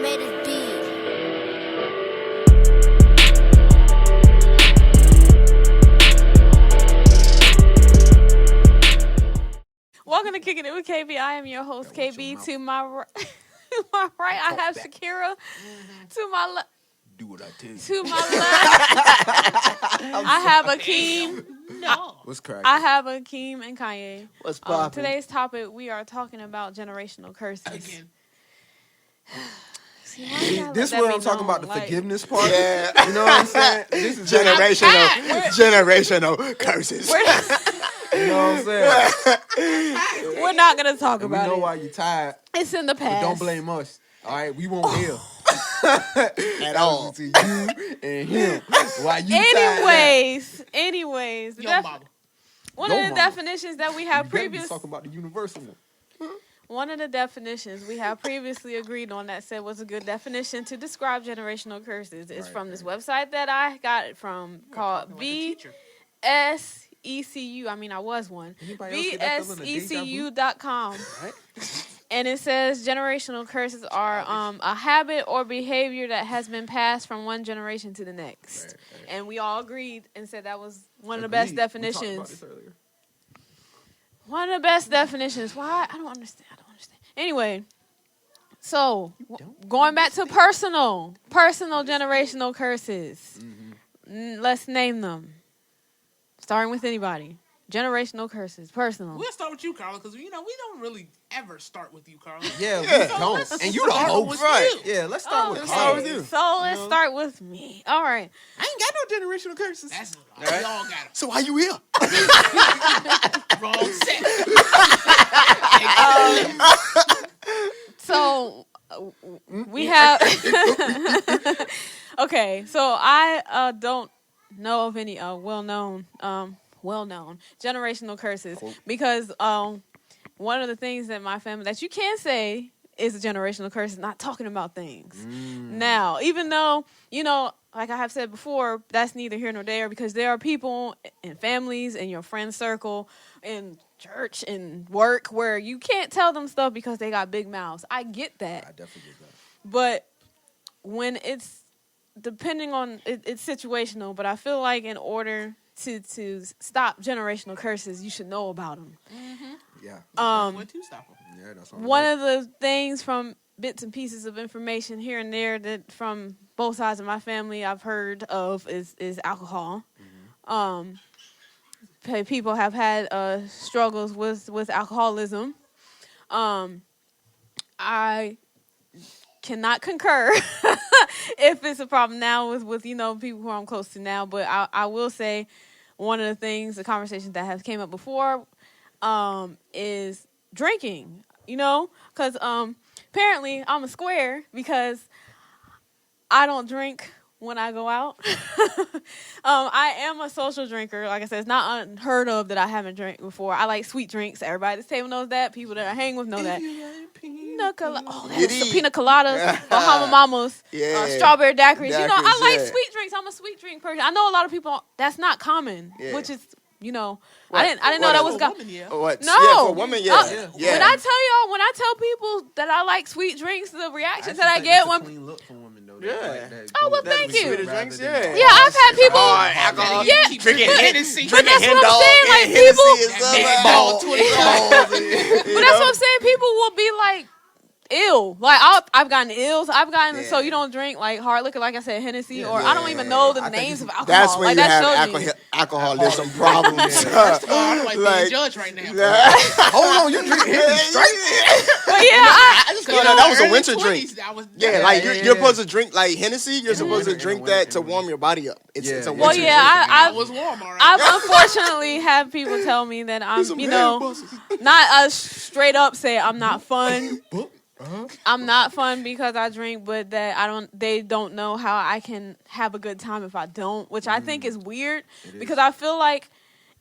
made it be. Welcome to Kicking It with KB. I am your host, KB. To my right, I have Shakira. To my left, Do what I tell you. to my left, I have Akeem. No. What's cracking? I have Akeem and Kanye. What's poppin'? Today's topic, we are talking about generational curses. Again. See, why you gotta This let is where that I'm be talking about known? the Like, forgiveness part. Yeah. You know what I'm saying? This is Generational curses. You know what I'm saying? We're not gonna talk And we about know it. why you're tired, It's in the but past. don't blame us. All right, we won't heal At all. to you and him. Why you tired? Anyways, Your mama. one Your of the mama. definitions that we have You better be previous. talking about the universal one. One of the definitions we have previously agreed on that said was a good definition to describe generational curses is from this website that I got it from called BSECU. I mean, I was one. Anybody else get that feeling of deja vu? BSECU.com. Right? And it says generational curses are a habit or behavior that has been passed from one generation to the next. Right. And we all agreed and said that was one of the best Agreed. We talked about definitions. this earlier. One of the best definitions. Why? I don't understand. Anyway, so going back to personal generational curses. Let's name them. Starting with anybody. Generational curses, personal. We'll start with you, Carla, because we don't really ever start with you, Carla. Yeah, Yeah. we don't. And you the Start host. with Right. you. Yeah, let's start with Okay, Carl. with you. so let's You know? start with me. All right. I ain't got no generational curses. That's Right. we all got it. So why you here? Wrong set. So we have. Okay, so I don't know of any well-known generational curses because one of the things that my family that you can say is a generational curse is not talking about things. Now, even though like I have said before, that's neither here nor there because there are people and families in your friend circle in church and work where you can't tell them stuff because they got big mouths. I get that. I definitely get that. But when it's depending on it's situational, but I feel like in order to stop generational curses, you should know about them. Yeah. When to stop them. Yeah, that's all. One of the things from bits and pieces of information here and there that from both sides of my family I've heard of is alcohol. People have had struggles with alcoholism. I cannot concur if it's a problem now with people who I'm close to now, but I will say one of the things, the conversations that have came up before is drinking, because apparently I'm a square because I don't drink when I go out. I am a social drinker. Like I said, it's not unheard of that I haven't drank before. I like sweet drinks. Everybody at this table knows that. People that I hang with know that. Pina coladas, Bahama Mamas, strawberry daiquiris. I Daiquiris, like yeah. sweet drinks. I'm a sweet drink person. I know a lot of people, that's not common, which is, I didn't know that was Woman, yeah. What? No. Yeah, for a woman, yeah. When I tell people that I like sweet drinks, the reactions that I get when clean look for women though. Yeah. Oh, well, thank you. Sweeter drinks, yeah. yeah, I've had people. Alcohol. Yeah. Keep Drinking Hennessy. But that's what I'm saying. Like people, Ball, but that's what I'm saying. People will be like ill. Like I've gotten ills. So you don't drink like hard liquor, like I said, Hennessy, or I don't even know the names of alcohol. That's when like you that have shows you. alcoholism problems. I'm like being judged right now. Hold on, you drinking Hennessy straight? But yeah, I just that was a early winter 20s, drink. Yeah, Like you're supposed to drink like Hennessy. You're supposed to drink that to warm your body up. It's a well, winter yeah, I I was warm, all right. I've unfortunately had people tell me that I'm, not straight up say I'm not fun. I'm not fun because I drink, but that they don't know how I can have a good time if I don't, which I think is weird because I feel like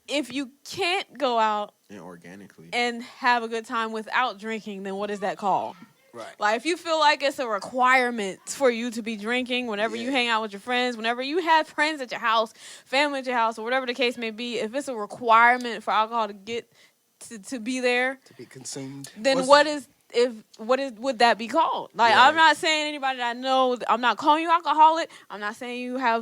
if you can't go out and organically and have a good time without drinking, then what is that called? Right. Like if you feel like it's a requirement for you to be drinking whenever you hang out with your friends, whenever you have friends at your house, family at your house, or whatever the case may be, if it's a requirement for alcohol to get to be there, to be consumed, then what is would that be called? Like, Yeah. I'm not saying anybody that I know. I'm not calling you alcoholic. I'm not saying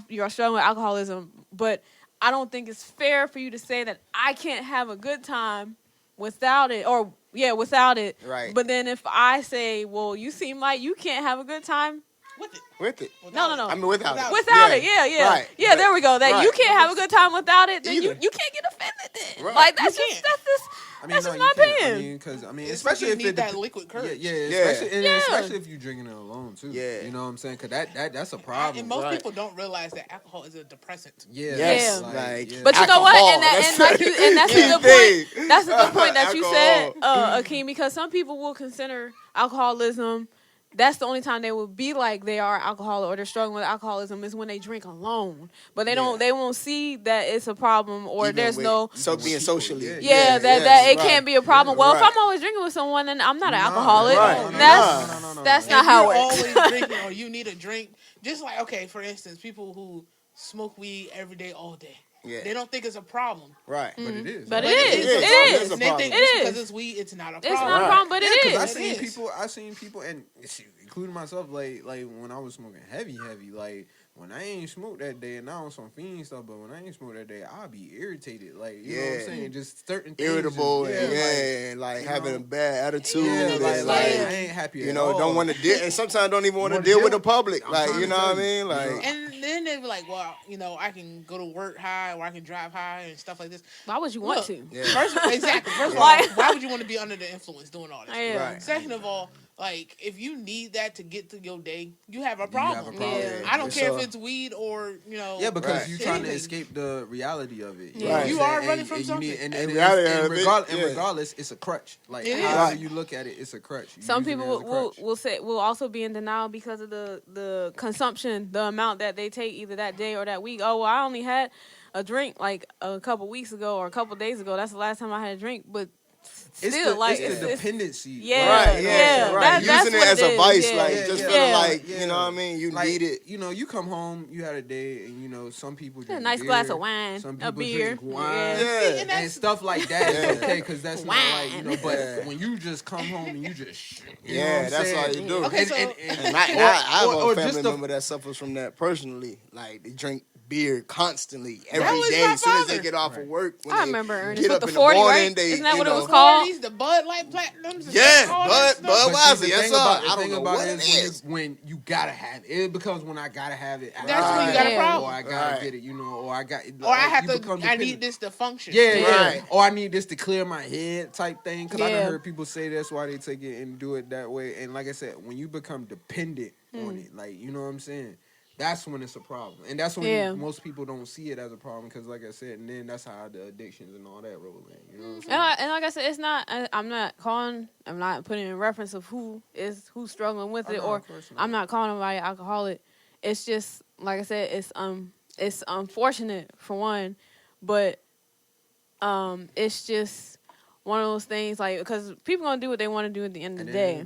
you're struggling with alcoholism. But I don't think it's fair for you to say that I can't have a good time without it, or without it. Right. But then if I say, well, you seem like you can't have a good time. With it. No. I mean, without it. Without it, yeah. Right. Yeah, there we go. That you can't have a good time without it, then you Either. can't get offended then. Right. Like, that's You just, can't. that's no, just you my can't. opinion. Because Especially especially you if need it that liquid courage. especially if you're drinking it alone too. Yeah. You know what I'm saying? Because that's a problem. And most Right. people don't realize that alcohol is a depressant. Yeah. Yes. Yeah. Like, But you know what? alcohol, And that's a good point. That's a good point that you said, Akeem, because some people will consider alcoholism. That's the only time they will be like they are alcoholic or they're struggling with alcoholism is when they drink alone. But they don't. They won't see that it's a problem or Even there's with no. So being socially. That it right. can't be a problem. Well, if Right. I'm always drinking with someone, then I'm not an alcoholic. Right. That's If not how you're it works. always drinking or you need a drink, just like, okay, for instance, people who smoke weed every day, all day. Yeah. They don't think it's a problem. Right. But it is. But But it is. It It is is. a And they think It just is. because it's weed, it's not a problem. It's not a problem, but Yeah, it because is. I seen people, and shit, including myself, like when I was smoking heavy, like when I ain't smoked that day, and I on some fiend stuff, but when I ain't smoked that day, I'll be irritated, like you know what I'm saying, just certain things, Irritable just, and like you having know, a bad attitude. yeah, and like I ain't happy. you at know, all. don't want to deal, and sometimes don't even want to Wanna deal deal with the with- public. I'm Like, trying you to know tell what I you, mean? you know. Like, And then they be like, well, I can go to work high or I can drive high and stuff like this. Why would you want Look, to? yeah. First of all, Like- why would you want to be under the influence doing all this? Yeah. Right. Second of all, like, if you need that to get through your day, you have a You problem. have a problem. Yeah. I don't For care sure. if it's weed or, Yeah, because Right. you're trying to anything. escape the reality of it. Yeah. know what I'm You saying? are running And- from and you something. need- and And reality of it, yeah. regardless, it's a crutch. Like It is. however Right. you look at it, it's a crutch. You Some using people it as a crutch. will also be in denial because of the consumption, the amount that they take either that day or that week. Oh, well, I only had a drink like a couple weeks ago or a couple days ago. That's the last time I had a drink. But It's still, the, like it's the dependency. Yeah, right, yeah, yeah, right. that's Using it what as it a is, vice, yeah. like Yeah, just yeah. feeling Yeah. like, you know what I mean? You Like, need it. You know, you come home, you had a day, and you know some people drink a nice beer, glass of wine, some a people beer, drink wine, Yeah. and stuff like that. Yeah. It's okay because that's not like you know. But Yeah. when you just come home and you just you know Yeah, what I'm that's saying? all you do. Okay, And, so- And I have or a just family the- member that suffers from that personally. Like, they drink beer constantly every That was day. my As soon as they father. get off of work, when I they remember Ernest get with up the in 40, the morning, right? they, Isn't that you what it know, was called? These, the Bud Light Platinums. and Yeah, all that stuff. Bud But see, Weiser, yes, sir. I don't thing know about what it it is is. when you gotta have it. It becomes when I gotta have it. That's when you got a Yeah. problem. Or I gotta Right. get it, you know, or I got. Or I have you to. become I dependent. need this to function. Yeah. Right. Or I need this to clear my head type thing. Because I Yeah. done heard people say that's why they take it and do it that way. And like I said, when you become dependent on it, like, you know what I'm saying? That's when it's a problem. And that's when most people don't see it as a problem. Because like I said, and then that's how the addictions and all that roll in. You know what I'm saying? And like I said, it's not. I'm not putting in reference of who's struggling with Oh, it, no, or of course not. I'm not calling anybody alcoholic. It's just like I said, it's unfortunate for one, but it's just one of those things like because people gonna do what they want to do at the end of the day.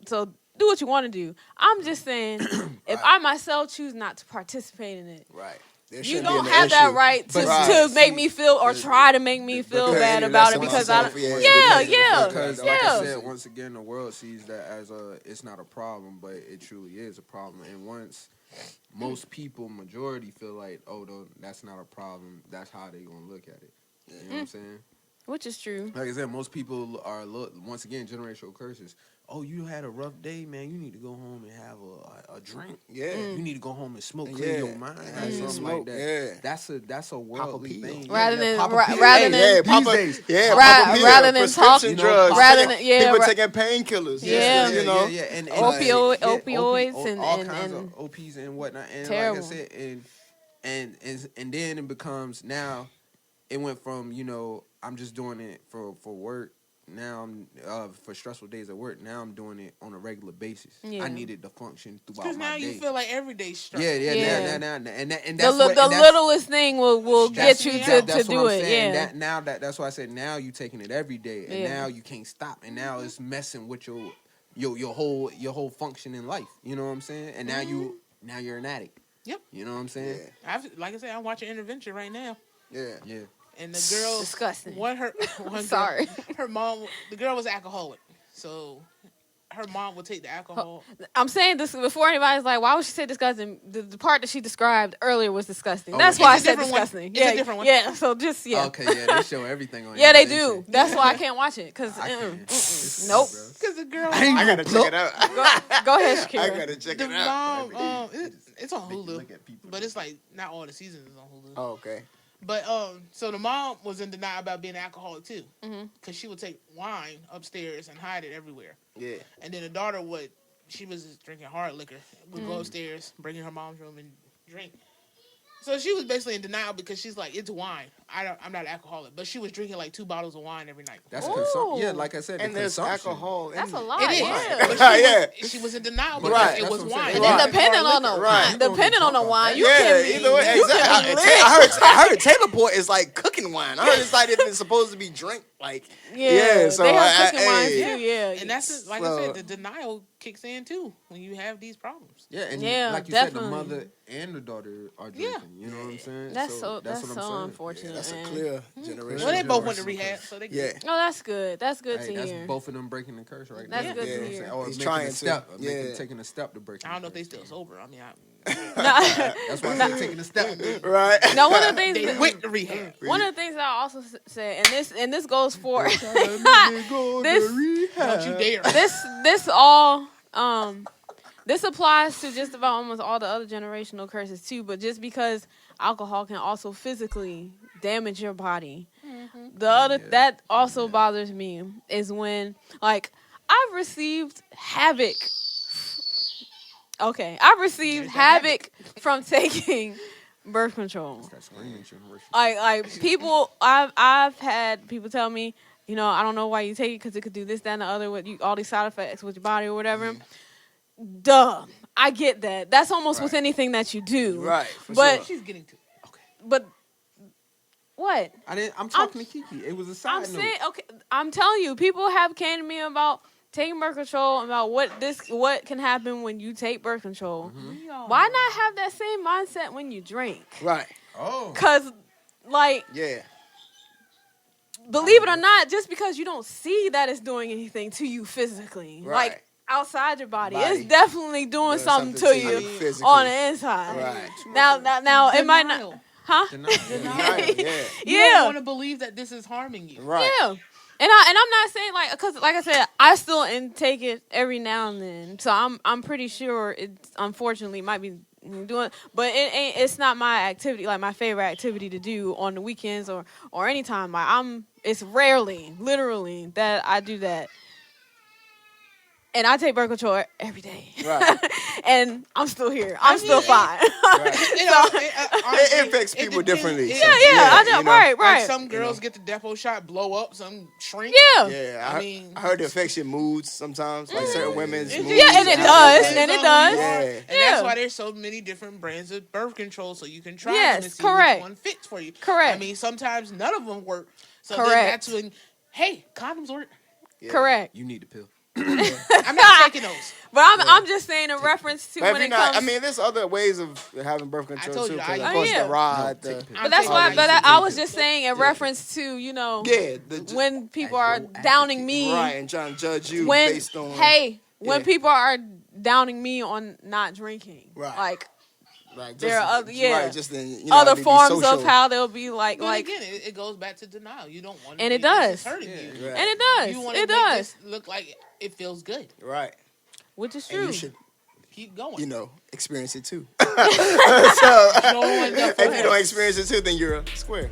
So do what you want to do. I'm just saying, if I myself choose not to participate in it, Right. There you shouldn't don't be an have that issue. right to, Right. to make me feel or try to make me feel because bad any about it less because of I myself, don't. yeah. Yeah. Because like I said, once again, the world sees that as it's not a problem, but it truly is a problem. And once most people, majority, feel like, oh, no, that's not a problem, that's how they gonna look at it. You know what I'm saying? Which is true. Like I said, most people are once again generational curses. Oh, you had a rough day, man. You need to go home and have a drink. Yeah. You need to go home and smoke, clear your mind, or something Smoke, like that. yeah. That's a worldly pill. thing. Rather than- pop a ra- pill. rather than- Hey, Papa, these days, yeah, Ra- Papa pill, rather than prescription talk- drugs, rather taking- than- yeah, people ra- taking painkillers, Yeah. you know, and Opioids opioids and- all and- kinds and of OPs and whatnot. And terrible. like I said, and then it becomes now. It went from I'm just doing it for work. Now I'm for stressful days at work. Now I'm doing it on a regular basis. Yeah. I need it to function throughout Because my now day. you feel like every day's stressful. Yeah. Now, and that's The littlest thing will get you to that's do what I'm it. saying. Yeah. That's why I said now you taking it every day, and Yeah. now you can't stop, and now it's messing with your whole function in life. You know what I'm saying? And now you're an addict. Yep. You know what I'm saying? Like I said, I'm watching Intervention right now. yeah. And the girl, Disgusting. One Sorry. girl, her mom, the girl was alcoholic. So her mom would take the alcohol. I'm saying this before anybody's like, why would she say disgusting? The part that she described earlier was disgusting. Oh, That's it's why a I said different one. disgusting. It's a different one. Yeah, so just, yeah. Okay, yeah, they show everything on. Yeah, they here, do. That's why I can't watch it. Because, I can't. It's nope. bro. Because the girl, I gotta check it out. Go ahead, I Shakira. gotta check the it out. mom, it's on Make you Hulu, look at people. but it's like not all the seasons is on Hulu. Oh, okay. But so the mom was in denial about being an alcoholic too, Mm-hmm. because she would take wine upstairs and hide it everywhere. Yeah. And then the daughter would, she was just drinking hard liquor, would go upstairs, bring in her mom's room and drink. So she was basically in denial because she's like, it's wine. I'm not an alcoholic, but she was drinking like 2 bottles of wine every night. That's Ooh. consumption. Yeah, like I said, And the there's consumption. alcohol. That's in a lot. It is. Yeah. But she was in denial But because right, it that's was what I'm wine. saying. And then Right. depending on the Right. wine, depending on the wine, you Yeah, can be, either way, you exactly. can be lit. I heard Taylor Port is like cooking wine. I heard it's like it's supposed to be drink like Yeah, so they have cooking wines hey. too. Yeah, And that's like I said, the denial kicks in too when you have these problems. Yeah, and Yeah, like you definitely. said, the mother and the daughter are drinking. You know what I'm saying? that's that's that's what I'm so saying. unfortunate. That's a man. clear generation. Well, they both went to generational rehab, curse. so they Yeah. Oh, that's good. That's good Hey, to that's hear. both of them breaking the curse right That's there. good You know to what I'm hear. saying? Or He's making trying a to. step, Yeah. taking a step to break. I don't know if they the still curse. sober. I mean, That's why I'm taking a step. Right. No, one of the things they that, went to rehab. one of the things that I also said, and this goes for This, Don't you dare. this all this applies to just about almost all the other generational curses too, but just because alcohol can also physically damage your body. The other that also bothers me is when, like, I've received havoc. Okay, I've received There's that havoc from taking birth control. That screaming generation. Like people, I've had people tell me, you know, I don't know why you take it because it could do this, that, and the other with you, all these side effects with your body or whatever. Duh, I get that. That's almost with anything that you do. Right. For But sure. She's getting to. but what? I'm talking to Kiki. It was a side I'm note. saying, okay, I'm telling you, people have came to me about taking birth control, about what can happen when you take birth control. Why not have that same mindset when you drink? Right. Oh. Cause, like, Yeah. believe it or not, just because you don't see that it's doing anything to you physically, Right. like outside your body, Body. it's definitely doing something to you physically. on the inside. Right. Now, it might not, Denial. huh? Denial. Right, yeah. You don't Yeah. want to believe that this is harming you. Right. Yeah. And I'm not saying like, cause like I said, I still take it every now and then. So I'm pretty sure it unfortunately might be doing, but it's not my activity, like my favorite activity to do on the weekends or anytime. Like it's rarely, literally, that I do that. And I take birth control every day. Right. And I'm still here. I'm still fine. It affects people differently. Yeah, I know. you know. Right. Like some girls get the depot shot, blow up, some shrink. Yeah. Yeah, I mean- I heard it affects your moods sometimes, like certain women's moods. Yeah, and it how does, they and act. it does. Yeah. And Yeah. that's why there's so many different brands of birth control, so you can try Yes, them and see correct. which one fits for you. Correct. I mean, sometimes none of them work. So Correct. then that's when, hey, condoms work. Yeah. Correct. You need a pill. I'm not taking those. But I'm just saying in reference to But if when you're it not, comes. I mean, there's other ways of having birth control told too. you, 'Cause I- of course, yeah. the rod. No, the, take the pill. But that's I'm why. taking But those. I was just saying in reference to, you know, yeah, when people As are your downing advocate. me. right, and trying to judge you When based on when yeah. people are downing me on not drinking, Right. like like, just, there are other- yeah. right, just in, you know, other to be forms social. of how they'll be like But again, it goes back to denial. You don't want to. And it This does. is hurting you. Right. and it does, You want to it make does, this look like it feels good. Right, which is and true. you should, Keep going. you know, experience it too. You don't want enough If you for don't it. experience it too, then you're a square.